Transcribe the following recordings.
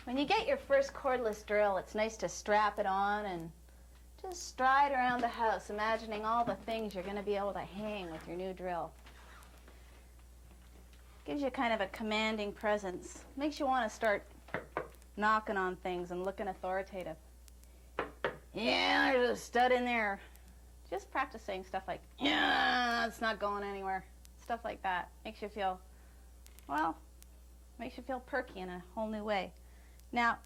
When you get your first cordless drill, it's nice to strap it on and just stride around the house, imagining all the things you're going to be able to hang with your new drill. Gives you kind of a commanding presence. Makes you want to start knocking on things and looking authoritative. Yeah, there's a stud in there. Just practice saying stuff like, yeah, it's not going anywhere. Stuff like that. Makes you feel, well, makes you feel perky in a whole new way. Now,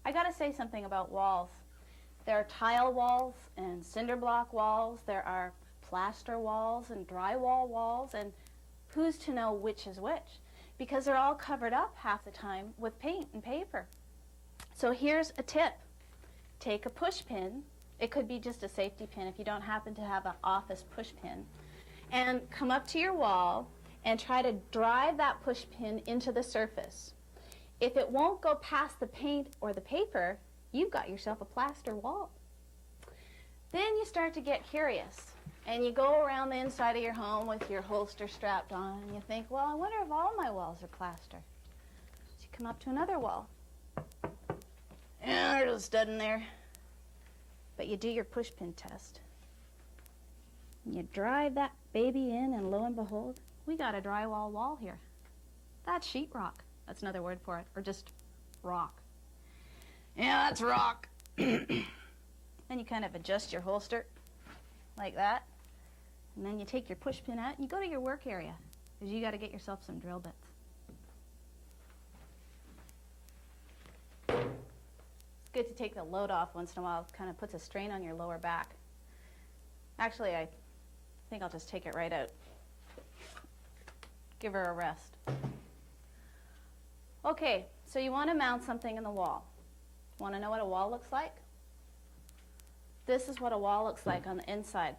I got to say something about walls. There are tile walls and cinderblock walls. There are plaster walls and drywall walls, and who's to know which is which? Because they're all covered up half the time with paint and paper. So here's a tip. Take a push pin. It could be just a safety pin if you don't happen to have an office push pin. And come up to your wall and try to drive that push pin into the surface. If it won't go past the paint or the paper, you've got yourself a plaster wall. Then you start to get curious, and you go around the inside of your home with your holster strapped on, and you think, well, I wonder if all my walls are plaster. So you come up to another wall. And there's a stud in there. But you do your push pin test. And you drive that baby in, and lo and behold, we got a drywall wall here. That's sheetrock. That's another word for it, or just rock. Yeah, that's rock. Then you kind of adjust your holster like that, and then you take your push pin out and you go to your work area, because you got to get yourself some drill bits. It's good to take the load off once in a while. It kind of puts a strain on your lower back. Actually, I think I'll just take it right out. Give her a rest. Okay, so you want to mount something in the wall. Want to know what a wall looks like? This is what a wall looks like on the inside.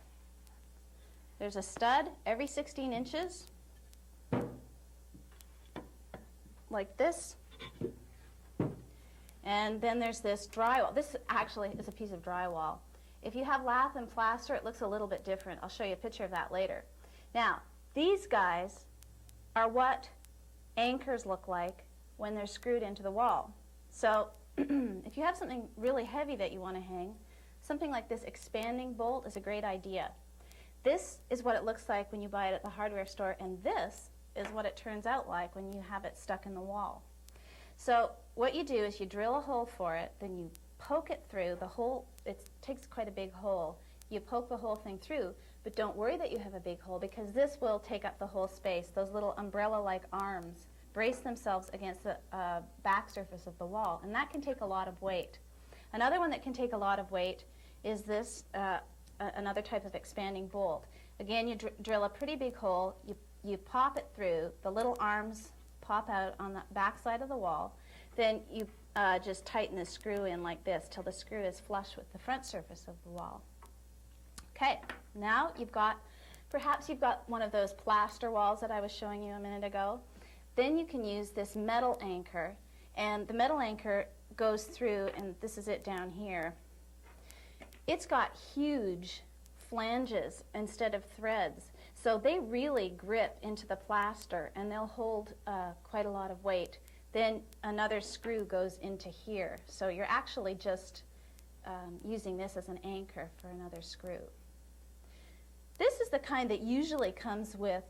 There's a stud every 16 inches, like this. And then there's this drywall. This actually is a piece of drywall. If you have lath and plaster, it looks a little bit different. I'll show you a picture of that later. Now, these guys are what anchors look like when they're screwed into the wall. So if you have something really heavy that you want to hang, something like this expanding bolt is a great idea. This is what it looks like when you buy it at the hardware store, and this is what it turns out like when you have it stuck in the wall. So what you do is you drill a hole for it, then you poke it through. The hole, it takes quite a big hole. You poke the whole thing through, but don't worry that you have a big hole, because this will take up the whole space. Those little umbrella-like arms brace themselves against the back surface of the wall, and that can take a lot of weight. Another one that can take a lot of weight is this, another type of expanding bolt. Again, you drill a pretty big hole, you pop it through, the little arms pop out on the back side of the wall, then you just tighten the screw in like this till the screw is flush with the front surface of the wall. Okay, now perhaps you've got one of those plaster walls that I was showing you a minute ago. Then you can use this metal anchor, and the metal anchor goes through, and this is it down here. It's got huge flanges instead of threads, so they really grip into the plaster, and they'll hold quite a lot of weight. Then another screw goes into here, so you're actually just using this as an anchor for another screw. This is the kind that usually comes with,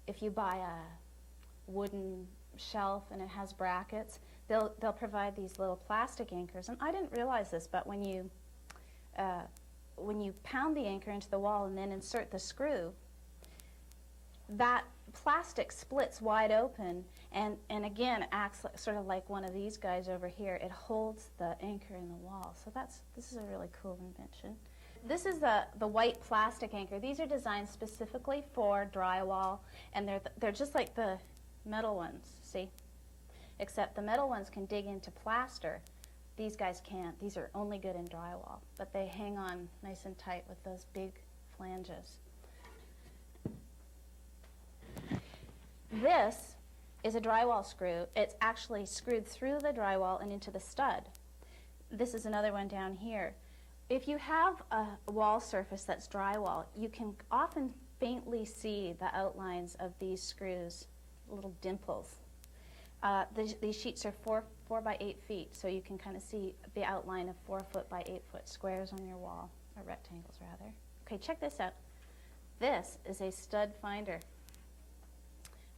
if you buy a wooden shelf and it has brackets, they'll provide these little plastic anchors. And I didn't realize this, but when you pound the anchor into the wall and then insert the screw, that plastic splits wide open and again acts sort of like one of these guys over here. It holds the anchor in the wall. So this is a really cool invention. This is the white plastic anchor. These are designed specifically for drywall, and they're just like the metal ones, see? Except the metal ones can dig into plaster. These guys can't. These are only good in drywall, but they hang on nice and tight with those big flanges. This is a drywall screw. It's actually screwed through the drywall and into the stud. This is another one down here. If you have a wall surface that's drywall, you can often faintly see the outlines of these screws, little dimples. These sheets are 4 by 8 feet, so you can kind of see the outline of 4 foot by 8 foot squares on your wall, or rectangles rather. Okay, check this out. This is a stud finder.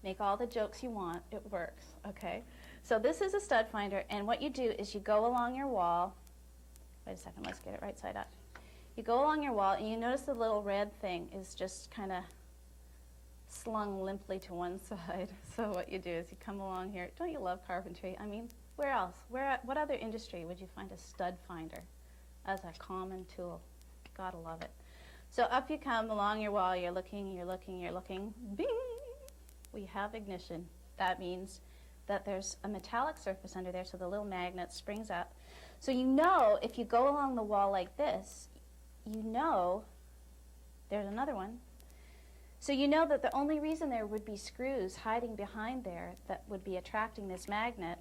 Make all the jokes you want, it works, okay? So this is a stud finder, and what you do is you go along your wall. Wait a second, let's get it right side up. You go along your wall, and you notice the little red thing is just kind of slung limply to one side. So what you do is you come along here. Don't you love carpentry? I mean, where else? What other industry would you find a stud finder as a common tool? Gotta love it. So up you come along your wall. You're looking, you're looking, you're looking. Bing! We have ignition. That means that there's a metallic surface under there, so the little magnet springs up. So you know if you go along the wall like this, you know there's another one. So you know that the only reason there would be screws hiding behind there that would be attracting this magnet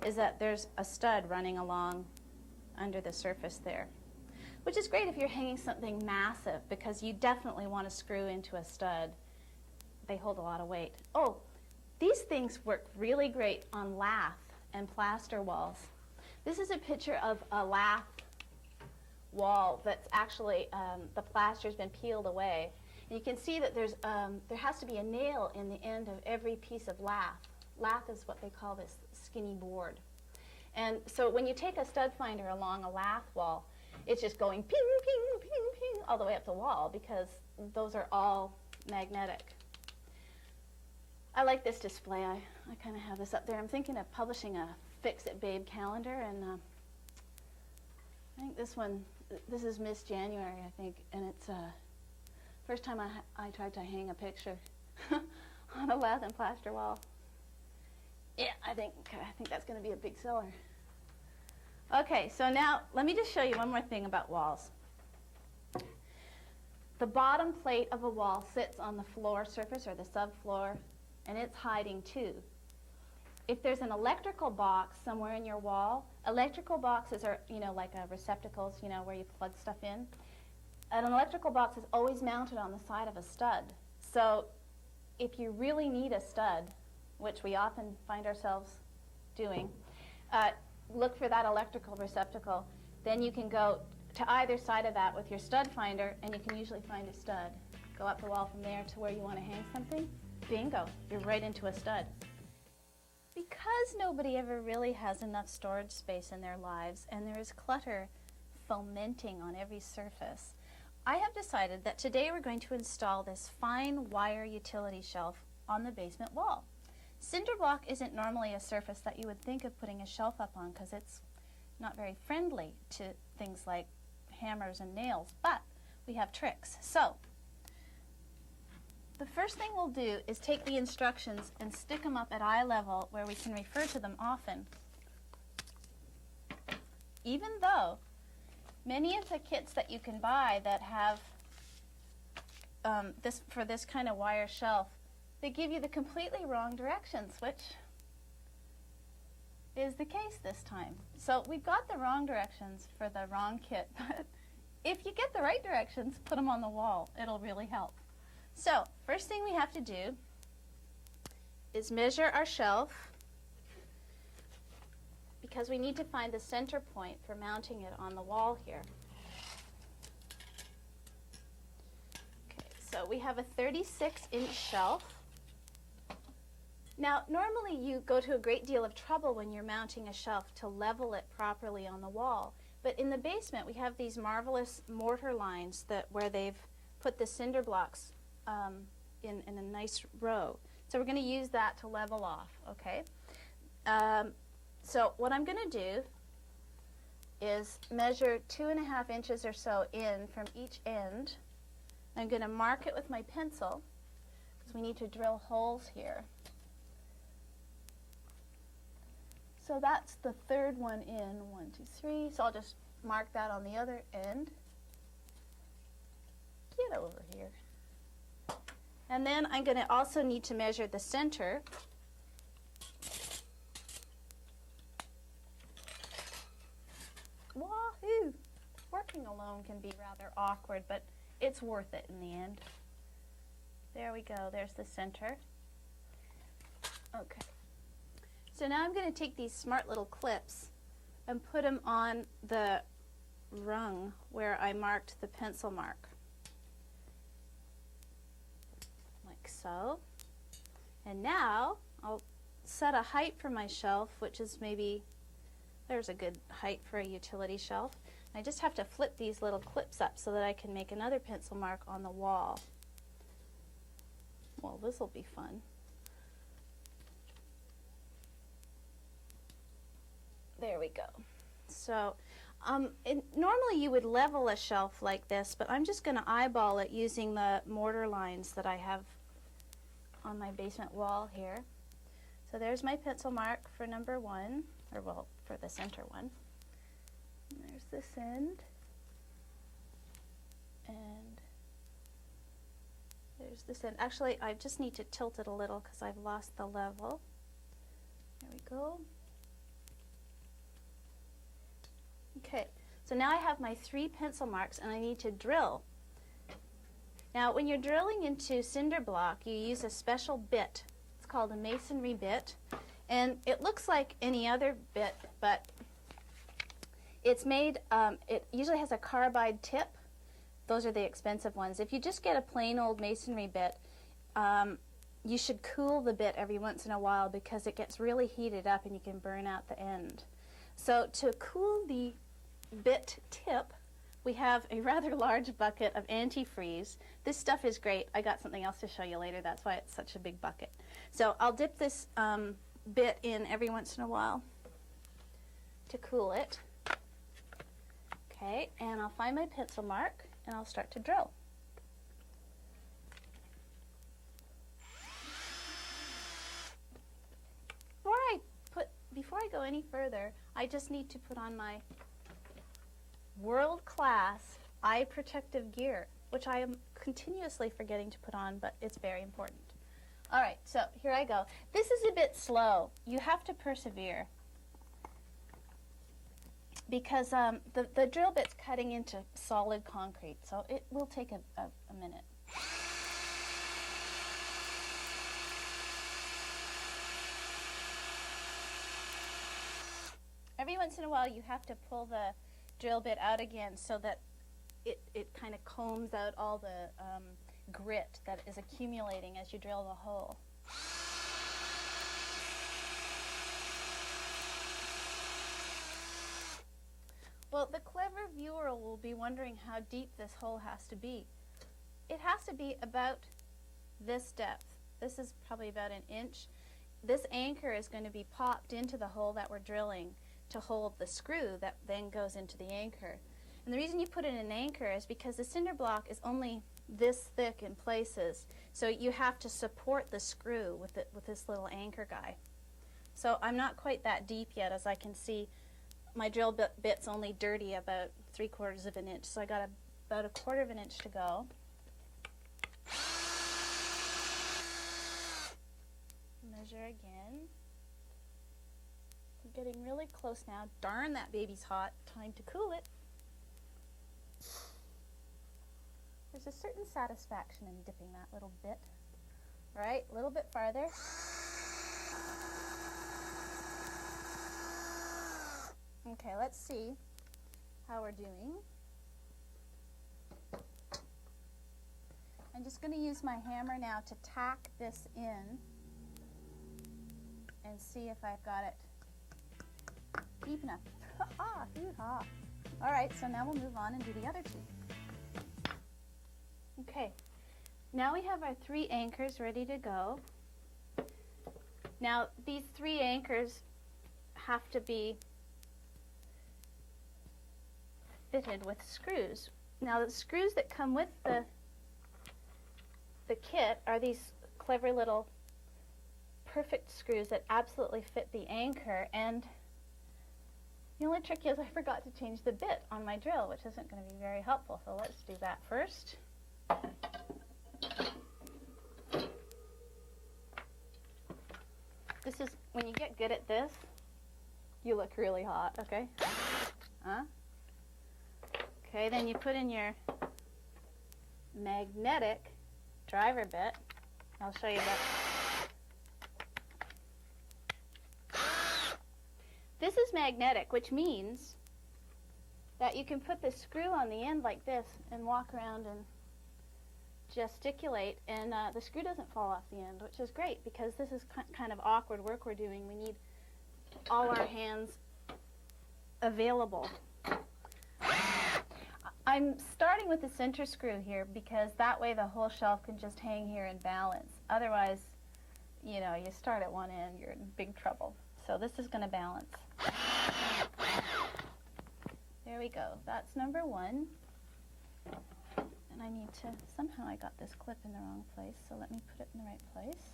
is that there's a stud running along under the surface there, which is great if you're hanging something massive, because you definitely want to screw into a stud. They hold a lot of weight. Oh, these things work really great on lath and plaster walls. This is a picture of a lath wall that's actually, the plaster's been peeled away. And you can see that there has to be a nail in the end of every piece of lath. Lath is what they call this skinny board. And so when you take a stud finder along a lath wall, it's just going ping, ping, ping, ping all the way up the wall, because those are all magnetic. I like this display. I kind of have this up there. I'm thinking of publishing a Fix It Babe calendar, and I think this is Miss January, I think, and it's first time I tried to hang a picture on a lath and plaster wall. Yeah, I think that's going to be a big seller. Okay, so now let me just show you one more thing about walls. The bottom plate of a wall sits on the floor surface or the subfloor, and it's hiding too. If there's an electrical box somewhere in your wall, electrical boxes are, like receptacles, where you plug stuff in. And an electrical box is always mounted on the side of a stud. So if you really need a stud, which we often find ourselves doing, look for that electrical receptacle. Then you can go to either side of that with your stud finder, and you can usually find a stud. Go up the wall from there to where you want to hang something. Bingo, you're right into a stud. Because nobody ever really has enough storage space in their lives, and there is clutter fomenting on every surface, I have decided that today we're going to install this fine wire utility shelf on the basement wall. Cinderblock isn't normally a surface that you would think of putting a shelf up on, because it's not very friendly to things like hammers and nails, but we have tricks. So the first thing we'll do is take the instructions and stick them up at eye level where we can refer to them often. Even though many of the kits that you can buy that have for this kind of wire shelf, they give you the completely wrong directions, which is the case this time. So we've got the wrong directions for the wrong kit, but if you get the right directions, put them on the wall. It'll really help. So first thing we have to do is measure our shelf, because we need to find the center point for mounting it on the wall here. Okay, so we have a 36-inch shelf. Now, normally you go to a great deal of trouble when you're mounting a shelf to level it properly on the wall. But in the basement, we have these marvelous mortar lines where they've put the cinder blocks in a nice row. So we're going to use that to level off, okay? So what I'm going to do is measure 2.5 inches or so in from each end. I'm going to mark it with my pencil, because we need to drill holes here. So that's the third one in, 1, 2, 3. So I'll just mark that on the other end. Get over here. And then I'm going to also need to measure the center. Wahoo! Working alone can be rather awkward, but it's worth it in the end. There we go. There's the center. Okay. So now I'm going to take these smart little clips and put them on the rung where I marked the pencil mark. Like so. And now I'll set a height for my shelf, which is maybe, there's a good height for a utility shelf. I just have to flip these little clips up so that I can make another pencil mark on the wall. Well, this will be fun. There we go. So normally you would level a shelf like this, but I'm just going to eyeball it using the mortar lines that I have on my basement wall here. So there's my pencil mark for number 1, or well, for the center one. And there's this end. And there's this end. Actually, I just need to tilt it a little because I've lost the level. There we go. Okay, so now I have my 3 pencil marks and I need to drill. Now when you're drilling into cinder block, you use a special bit. It's called a masonry bit, and it looks like any other bit, but it's made, it usually has a carbide tip. Those are the expensive ones. If you just get a plain old masonry bit, you should cool the bit every once in a while because it gets really heated up and you can burn out the end. So to cool the bit tip, we have a rather large bucket of antifreeze. This stuff is great. I got something else to show you later. That's why it's such a big bucket. So I'll dip this bit in every once in a while to cool it. Okay, and I'll find my pencil mark and I'll start to drill. Before I go any further, I just need to put on my world-class eye protective gear, which I am continuously forgetting to put on, but it's very important. All right, so here I go. This is a bit slow. You have to persevere because the drill bit's cutting into solid concrete, so it will take a minute. Every once in a while you have to pull the drill bit out again so that it kind of combs out all the grit that is accumulating as you drill the hole. Well, the clever viewer will be wondering how deep this hole has to be. It has to be about this depth. This is probably about 1 inch. This anchor is going to be popped into the hole that we're drilling to hold the screw that then goes into the anchor. And the reason you put in an anchor is because the cinder block is only this thick in places, so you have to support the screw with this little anchor guy. So I'm not quite that deep yet. As I can see, my drill bit's only dirty about 3/4 of an inch, so I got about 1/4 of an inch to go. Measure again. I'm getting really close now. Darn, that baby's hot. Time to cool it. There's a certain satisfaction in dipping that little bit. Right, a little bit farther. Okay, let's see how we're doing. I'm just going to use my hammer now to tack this in and see if I've got it deep enough. All right, so now we'll move on and do the other 2. Okay, now we have our 3 anchors ready to go. Now these 3 anchors have to be fitted with screws. Now the screws that come with the kit are these clever little perfect screws that absolutely fit the anchor, and the only trick is I forgot to change the bit on my drill, which isn't going to be very helpful, so let's do that first. This is, when you get good at this, you look really hot, okay? Okay, then you put in your magnetic driver bit. I'll show you that. This is magnetic, which means that you can put the screw on the end like this and walk around and gesticulate, and the screw doesn't fall off the end, which is great because this is kind of awkward work we're doing. We need all our hands available. I'm starting with the center screw here because that way the whole shelf can just hang here and balance. Otherwise, you know, you start at one end, you're in big trouble. So this is going to balance. There we go. That's number one. And I need to, somehow I got this clip in the wrong place, so let me put it in the right place.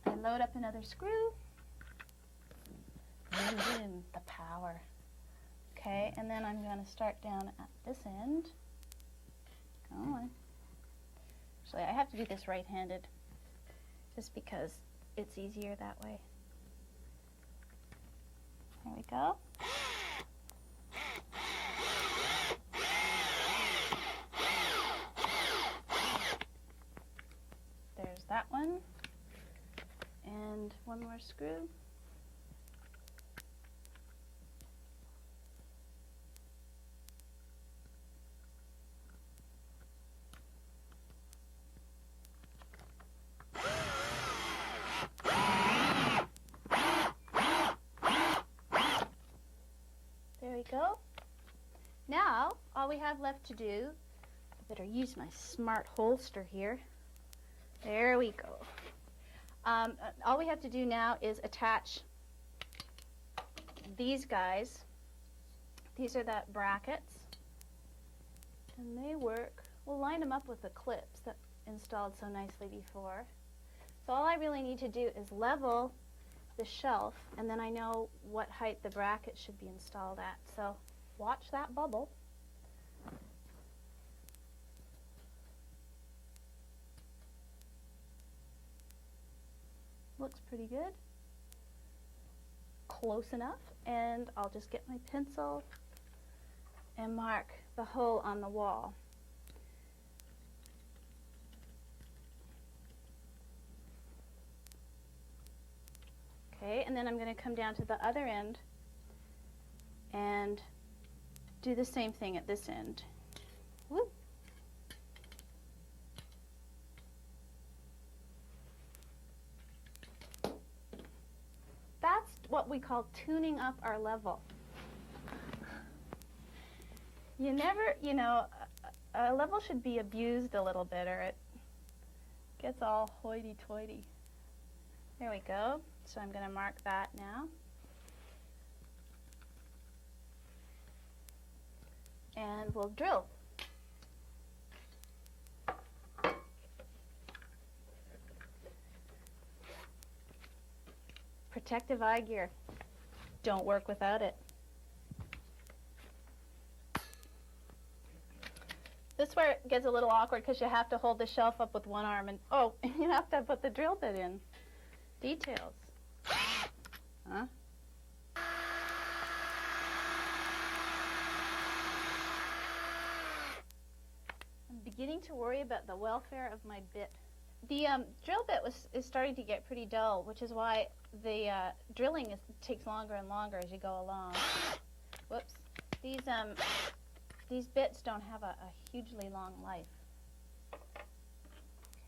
I load up another screw. And in the power. Okay, and then I'm going to start down at this end. Come on. Actually, I have to do this right-handed just because it's easier that way. There we go. There's that one. And one more screw. There we go. Now, all we have left to do, I better use my smart holster here. There we go. All we have to do now is attach these guys. These are the brackets, and they work. We'll line them up with the clips that installed so nicely before. So all I really need to do is level the shelf, and then I know what height the bracket should be installed at. So watch that bubble. Looks pretty good. Close enough, and I'll just get my pencil and mark the hole on the wall. Okay, and then I'm going to come down to the other end and do the same thing at this end. Woo. That's what we call tuning up our level. You never, you know, a level should be abused a little bit or it gets all hoity-toity. There we go. So I'm going to mark that now. And we'll drill. Protective eye gear. Don't work without it. This is where it gets a little awkward because you have to hold the shelf up with one arm and, oh, you have to put the drill bit in. Details. Huh? I'm beginning to worry about the welfare of my bit. The drill bit is starting to get pretty dull, which is why the drilling takes longer and longer as you go along. Whoops. These bits don't have a hugely long life.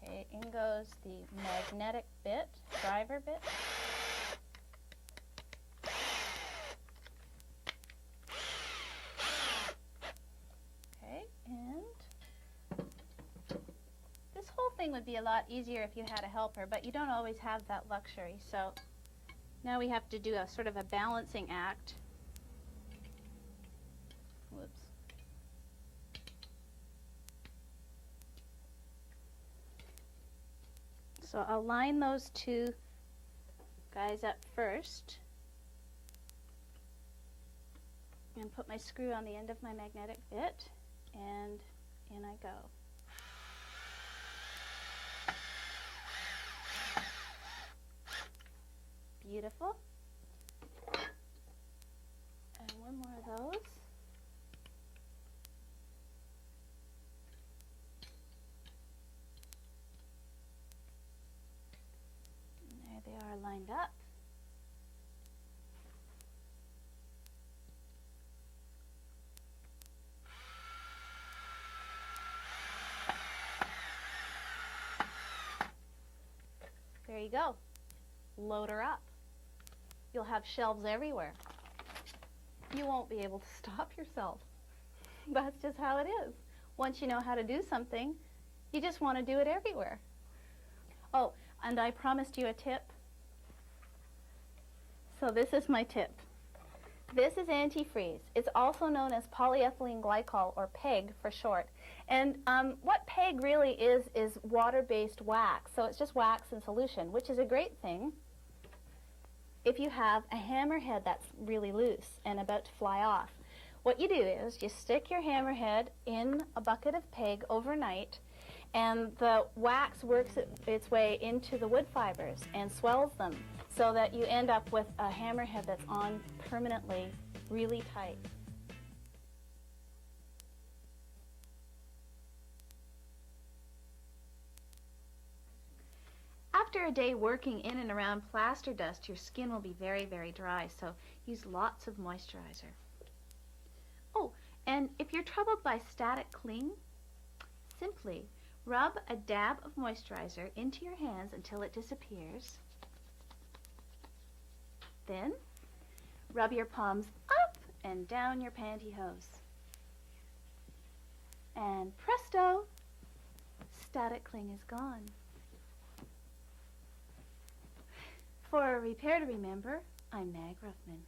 Okay, in goes the magnetic bit, driver bit. Okay, and this whole thing would be a lot easier if you had a helper, but you don't always have that luxury. So now we have to do a sort of a balancing act. Whoops. So I'll line those two guys up first and put my screw on the end of my magnetic bit, and in I go. Beautiful. And one more of those. they are lined up. There you go. Load her up. You'll have shelves everywhere. You won't be able to stop yourself. That's just how it is. Once you know how to do something, you just want to do it everywhere. Oh, and I promised you a tip. So this is my tip. This is antifreeze. It's also known as polyethylene glycol, or PEG for short. And what PEG really is water-based wax. So it's just wax in solution, which is a great thing if you have a hammerhead that's really loose and about to fly off. What you do is you stick your hammerhead in a bucket of PEG overnight, and the wax works its way into the wood fibers and swells them so that you end up with a hammerhead that's on permanently, really tight. After a day working in and around plaster dust, your skin will be very, very dry, so use lots of moisturizer. Oh, and if you're troubled by static cling, simply rub a dab of moisturizer into your hands until it disappears. Then, rub your palms up and down your pantyhose. And presto, static cling is gone. For a Repair to Remember, I'm Mag Ruffman.